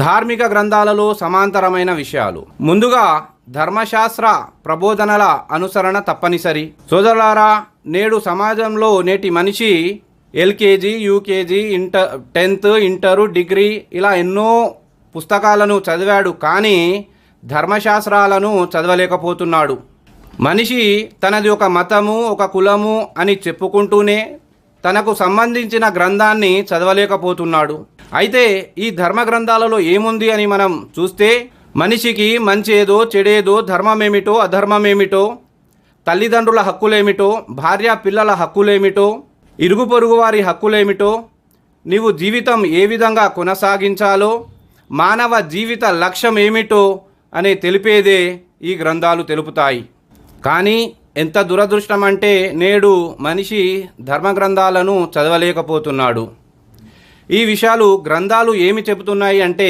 ధార్మిక గ్రంథాలలో సమాంతరమైన విషయాలు. ముందుగా ధర్మశాస్త్ర ప్రబోధనల అనుసరణ తప్పనిసరి. సోదరులారా, నేడు సమాజంలో నేటి మనిషి LKG, UKG, 10th, inter, degree ఇలా ఎన్నో పుస్తకాలను చదివాడు, కానీ ధర్మశాస్త్రాలను చదవలేకపోతున్నాడు. మనిషి తనది ఒక మతము, ఒక కులము అని చెప్పుకుంటూనే తనకు సంబంధించిన గ్రంథాన్ని చదవలేకపోతున్నాడు. అయితే ఈ ధర్మ గ్రంథాలలో ఏముంది అని మనం చూస్తే, మనిషికి మంచేదో చెడేదో, ధర్మమేమిటో అధర్మమేమిటో, తల్లిదండ్రుల హక్కులేమిటో, భార్య పిల్లల హక్కులేమిటో, ఇరుగు పొరుగు వారి హక్కులేమిటో, నీవు జీవితం ఏ విధంగా కొనసాగించాలో, మానవ జీవిత లక్ష్యం ఏమిటో అని తెలిపేదే ఈ గ్రంథాలు తెలుపుతాయి. కానీ ఎంత దురదృష్టం అంటే నేడు మనిషి ధర్మ గ్రంథాలను చదవలేకపోతున్నాడు. ఈ విషయాలు గ్రంథాలు ఏమి చెబుతున్నాయి అంటే,